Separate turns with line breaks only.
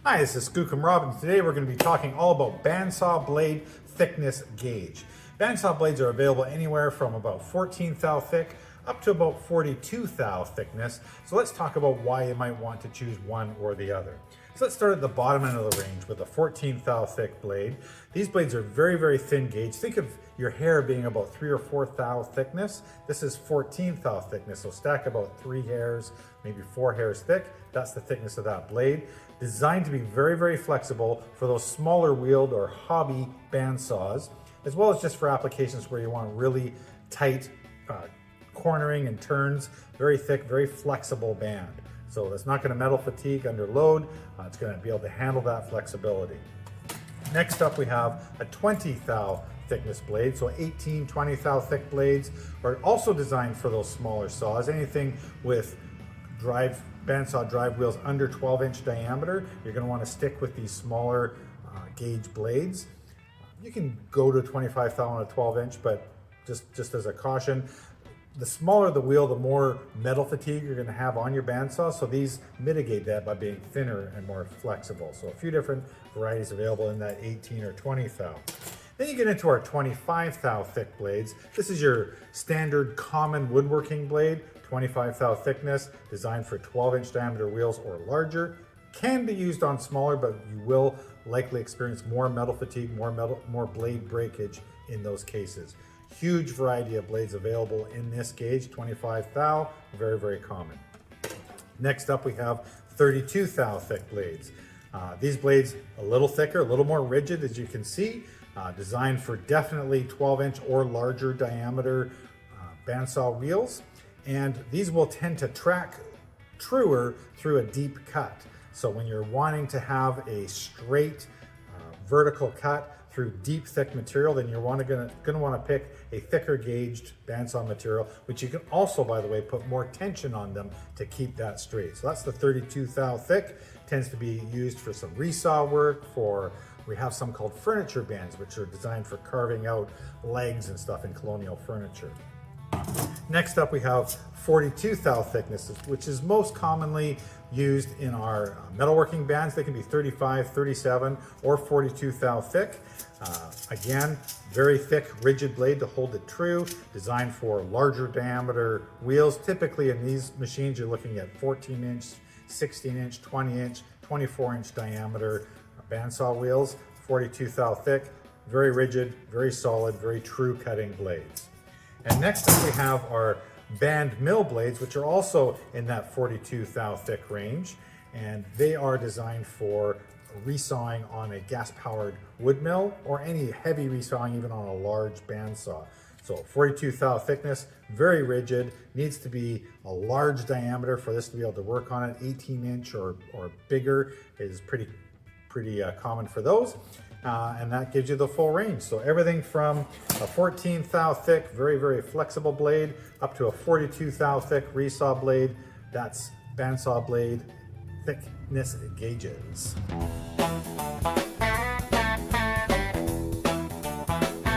Hi, this is Skookum Rob, and today we're going to be talking all about bandsaw blade thickness gauge. Bandsaw blades are available anywhere from about 14 thou thick up to about 42 thou thickness. So let's talk about why you might want to choose one or the other. So let's start at the bottom end of the range with a 14 thou thick blade. These blades are very, very thin gauge. Think of your hair being about 3 or 4 thou thickness. This is 14 thou thickness, so stack about 3 hairs, maybe 4 hairs thick. That's the thickness of that blade. Designed to be very, very flexible for those smaller wheeled or hobby bandsaws, as well as just for applications where you want really tight cornering and turns, very thick, very flexible band. So it's not going to metal fatigue under load. It's going to be able to handle that flexibility. Next up we have a 20 thou thickness blade. So 18, 20 thou thick blades are also designed for those smaller saws. Anything with bandsaw drive wheels under 12-inch diameter, you're going to want to stick with these smaller gauge blades. You can go to 25 thou on a 12-inch, but just as a caution, the smaller the wheel, the more metal fatigue you're going to have on your bandsaw. So these mitigate that by being thinner and more flexible. So a few different varieties available in that 18 or 20 thou. Then you get into our 25 thou thick blades. This is your standard common woodworking blade, 25 thou thickness, designed for 12-inch diameter wheels or larger. Can be used on smaller, but you will likely experience more metal fatigue, more blade breakage in those cases. Huge variety of blades available in this gauge, 25 thou, very, very common. Next up we have 32 thou thick blades. These blades a little thicker, a little more rigid, as you can see, designed for definitely 12-inch or larger diameter bandsaw wheels. And these will tend to track truer through a deep cut. So when you're wanting to have a straight vertical cut through deep, thick material, then you're going to want to pick a thicker gauged bandsaw material, which you can also, by the way, put more tension on them to keep that straight. So that's the 32 thou thick. Tends to be used for some resaw work. We have some called furniture bands, which are designed for carving out legs and stuff in colonial furniture. Next up we have 42 thou thickness, which is most commonly used in our metalworking bands. They can be 35, 37, or 42 thou thick. Again, very thick, rigid blade to hold it true, designed for larger diameter wheels. Typically in these machines, you're looking at 14-inch, 16-inch, 20-inch, 24-inch diameter bandsaw wheels, 42 thou thick, very rigid, very solid, very true cutting blades. And next up we have our band mill blades, which are also in that 42 thou thick range. And they are designed for resawing on a gas-powered wood mill or any heavy resawing even on a large bandsaw. So 42 thou thickness, very rigid, needs to be a large diameter for this to be able to work on it. 18-inch or bigger is pretty common for those. And that gives you the full range. So everything from a 14 thou thick, very, very flexible blade up to a 42 thou thick resaw blade. That's bandsaw blade thickness gauges.